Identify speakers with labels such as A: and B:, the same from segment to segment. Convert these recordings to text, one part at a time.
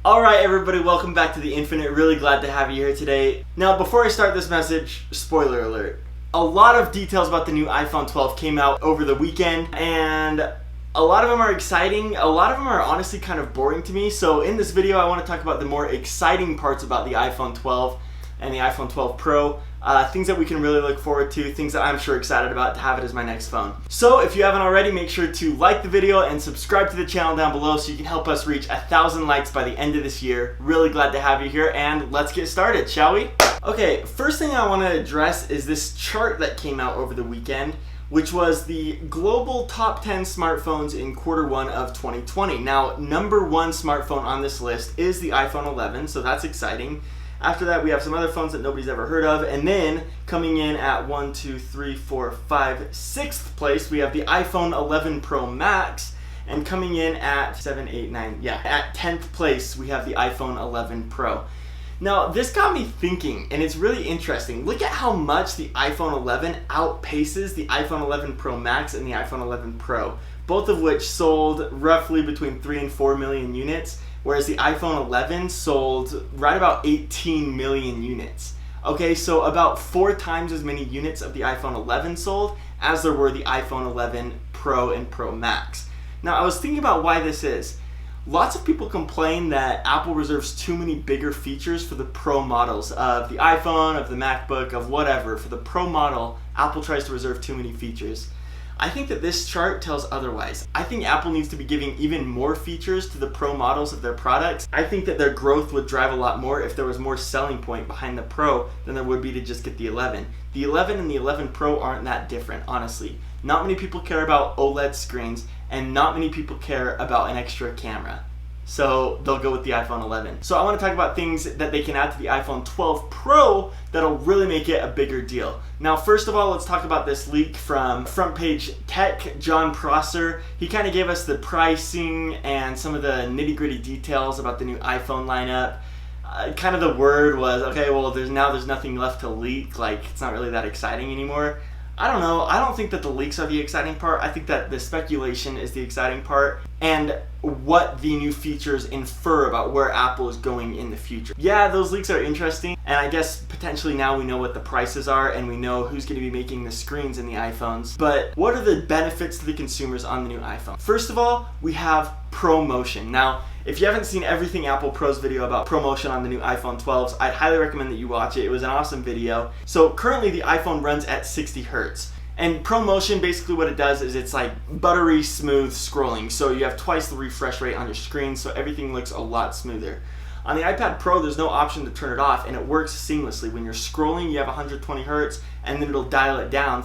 A: Alright everybody, welcome back to The Infinite. Really glad to have you here today. Now before I start this message, spoiler alert. A lot of details about the new iPhone 12 came out over the weekend, and a lot of them are exciting, a lot of them are honestly kind of boring to me. So in this video I want to talk about the more exciting parts about the iPhone 12 and the iPhone 12 Pro. Things that we can really look forward to, things that I'm sure excited about to have it as my next phone. So if you haven't already, make sure to like the video and subscribe to the channel down below so you can help us reach 1,000 likes by the end of this year. Really glad to have you here, and let's get started, shall we? Okay, first thing I want to address is this chart that came out over the weekend, which was the global top 10 smartphones in Q1 of 2020. Now, number one smartphone on this list is the iPhone 11, so that's exciting. After that, we have some other phones that nobody's ever heard of, and then coming in at 1, 2, 3, 4, 5, 6th place, we have the iPhone 11 Pro Max, and coming in at 7, 8, 9, at 10th place, we have the iPhone 11 Pro. Now, this got me thinking, and it's really interesting. Look at how much the iPhone 11 outpaces the iPhone 11 Pro Max and the iPhone 11 Pro, both of which sold roughly between 3 and 4 million units. Whereas the iPhone 11 sold right about 18 million units. Okay, so about 4 times as many units of the iPhone 11 sold as there were the iPhone 11 Pro and Pro Max. Now, I was thinking about why this is. Lots of people complain that Apple reserves too many bigger features for the Pro models of the iPhone, of the MacBook, of whatever. For the Pro model, Apple tries to reserve too many features. I think that this chart tells otherwise. I think Apple needs to be giving even more features to the Pro models of their products. I think that their growth would drive a lot more if there was more selling point behind the Pro than there would be to just get the 11. The 11 and the 11 Pro aren't that different, honestly. Not many people care about OLED screens, and not many people care about an extra camera. So they'll go with the iPhone 11. So I want to talk about things that they can add to the iPhone 12 Pro that'll really make it a bigger deal. Now, first of all, let's talk about this leak from Front Page Tech, John Prosser. He kind of gave us the pricing and some of the nitty-gritty details about the new iPhone lineup. Kind of the word was, okay, well, there's nothing left to leak. Like, it's not really that exciting anymore. I don't know. I don't think that the leaks are the exciting part. I think that the speculation is the exciting part, and what the new features infer about where Apple is going in the future. Yeah, those leaks are interesting, and I guess potentially now we know what the prices are and we know who's going to be making the screens in the iPhones. But what are the benefits to the consumers on the new iPhone? First of all, we have ProMotion. Now, if you haven't seen everything Apple Pro's video about ProMotion on the new iPhone 12s, I'd highly recommend that you watch it. It was an awesome video. So currently the iPhone runs at 60 Hertz. And ProMotion, basically what it does is it's like buttery smooth scrolling. So you have twice the refresh rate on your screen, so everything looks a lot smoother. On the iPad Pro, there's no option to turn it off, and it works seamlessly. When you're scrolling, you have 120 Hertz, and then it'll dial it down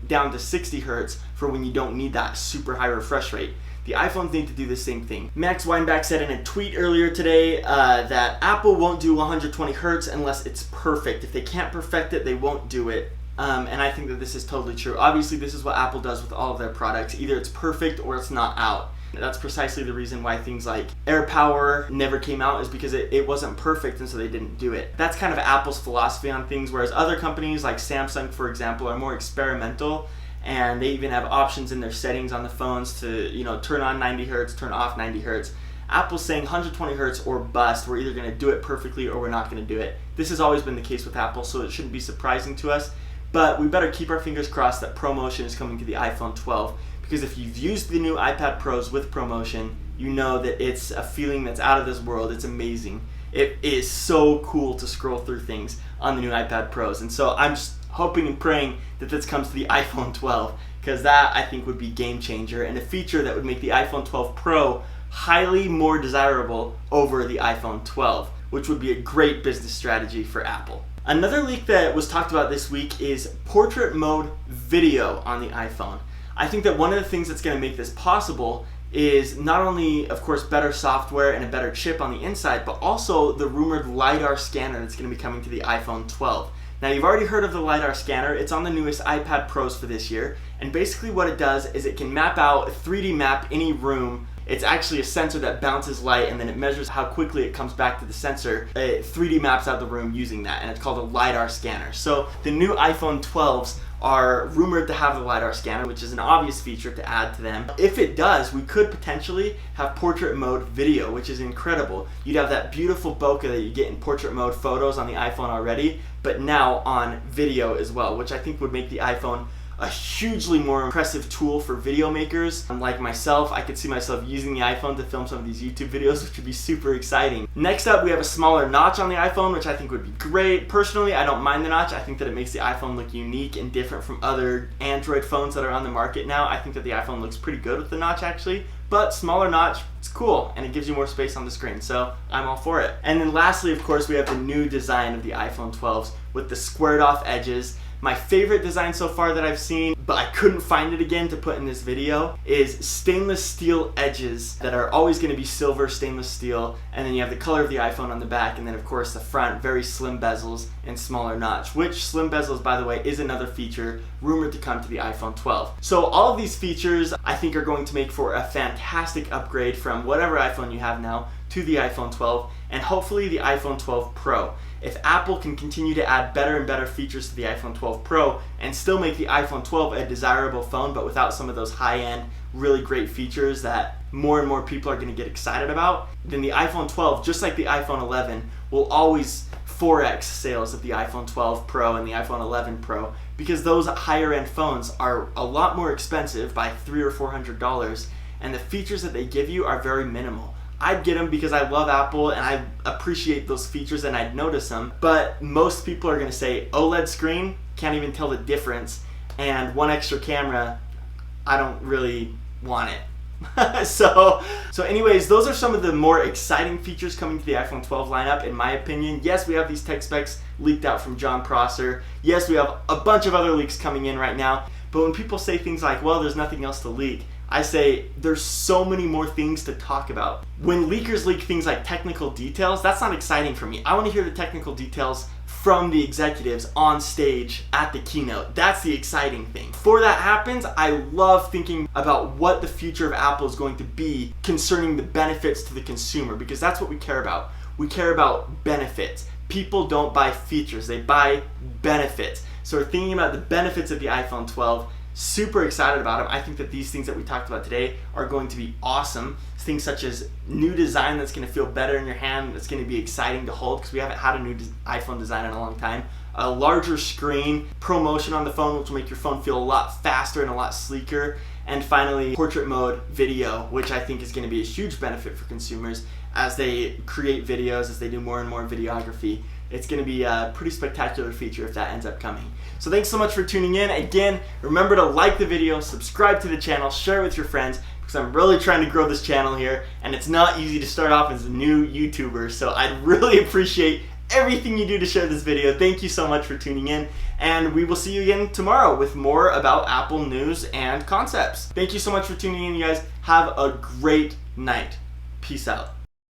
A: down to 60 Hertz for when you don't need that super high refresh rate. The iPhones need to do the same thing. Max Weinbach said in a tweet earlier today that Apple won't do 120 Hertz unless it's perfect. If they can't perfect it, they won't do it. And I think that this is totally true. Obviously, this is what Apple does with all of their products. Either it's perfect or it's not out. That's precisely the reason why things like AirPower never came out, is because it wasn't perfect, and so they didn't do it. That's kind of Apple's philosophy on things, whereas other companies like Samsung, for example, are more experimental, and they even have options in their settings on the phones to, turn on 90 Hertz, turn off 90 Hertz. Apple's saying 120 Hertz or bust. We're either going to do it perfectly or we're not going to do it. This has always been the case with Apple, so it shouldn't be surprising to us. But we better keep our fingers crossed that ProMotion is coming to the iPhone 12, because if you've used the new iPad Pros with ProMotion, you know that it's a feeling that's out of this world. It's amazing. It is so cool to scroll through things on the new iPad Pros. And so I'm just hoping and praying that this comes to the iPhone 12, because that, I think, would be game changer and a feature that would make the iPhone 12 Pro highly more desirable over the iPhone 12, which would be a great business strategy for Apple. Another leak that was talked about this week is portrait mode video on the iPhone. I think that one of the things that's going to make this possible is not only, of course, better software and a better chip on the inside, but also the rumored LiDAR scanner that's going to be coming to the iPhone 12. Now, you've already heard of the LiDAR scanner. It's on the newest iPad Pros for this year, and basically what it does is it can map out, 3D map any room. It's actually a sensor that bounces light, and then it measures how quickly it comes back to the sensor. It 3D maps out the room using that, and it's called a LiDAR scanner. So the new iPhone 12s are rumored to have the LiDAR scanner, which is an obvious feature to add to them. If it does, we could potentially have portrait mode video, which is incredible. You'd have that beautiful bokeh that you get in portrait mode photos on the iPhone already, but now on video as well, which I think would make the iPhone a hugely more impressive tool for video makers. Like myself, I could see myself using the iPhone to film some of these YouTube videos, which would be super exciting. Next up, we have a smaller notch on the iPhone, which I think would be great. Personally, I don't mind the notch. I think that it makes the iPhone look unique and different from other Android phones that are on the market now. I think that the iPhone looks pretty good with the notch actually, but smaller notch, it's cool, and it gives you more space on the screen, so I'm all for it. And then lastly, of course, we have the new design of the iPhone 12s with the squared off edges. My favorite design so far that I've seen, but I couldn't find it again to put in this video, is stainless steel edges that are always going to be silver stainless steel, and then you have the color of the iPhone on the back, and then of course the front, very slim bezels and smaller notch, which slim bezels, by the way, is another feature rumored to come to the iPhone 12. So all of these features I think are going to make for a fantastic upgrade from whatever iPhone you have now to the iPhone 12, and hopefully the iPhone 12 Pro. If Apple can continue to add better and better features to the iPhone 12 Pro and still make the iPhone 12 a desirable phone, but without some of those high-end, really great features that more and more people are going to get excited about, then the iPhone 12, just like the iPhone 11, will always 4x sales of the iPhone 12 Pro and the iPhone 11 Pro, because those higher-end phones are a lot more expensive by $300 or $400, and the features that they give you are very minimal. I'd get them because I love Apple and I appreciate those features and I'd notice them, but most people are going to say OLED screen, can't even tell the difference, and one extra camera, I don't really want it. So anyways, those are some of the more exciting features coming to the iPhone 12 lineup in my opinion. Yes, we have these tech specs leaked out from John Prosser. Yes, we have a bunch of other leaks coming in right now, but when people say things like, well, there's nothing else to leak, I say there's so many more things to talk about. When leakers leak things like technical details, that's not exciting for me. I want to hear the technical details from the executives on stage at the keynote. That's the exciting thing. Before that happens, I love thinking about what the future of Apple is going to be concerning the benefits to the consumer, because that's what we care about. We care about benefits. People don't buy features, they buy benefits. So we're thinking about the benefits of the iPhone 12. Super excited about them. I think that these things that we talked about today are going to be awesome. Things such as new design that's going to feel better in your hand, that's going to be exciting to hold because we haven't had a new iPhone design in a long time. A larger screen, ProMotion on the phone, which will make your phone feel a lot faster and a lot sleeker. And finally, portrait mode video, which I think is going to be a huge benefit for consumers as they create videos, as they do more and more videography. It's going to be a pretty spectacular feature if that ends up coming. So thanks so much for tuning in. Again, remember to like the video, subscribe to the channel, share it with your friends, because I'm really trying to grow this channel here, and it's not easy to start off as a new YouTuber, so I'd really appreciate everything you do to share this video. Thank you so much for tuning in, and we will see you again tomorrow with more about Apple news and concepts. Thank you so much for tuning in, you guys. Have a great night. Peace out.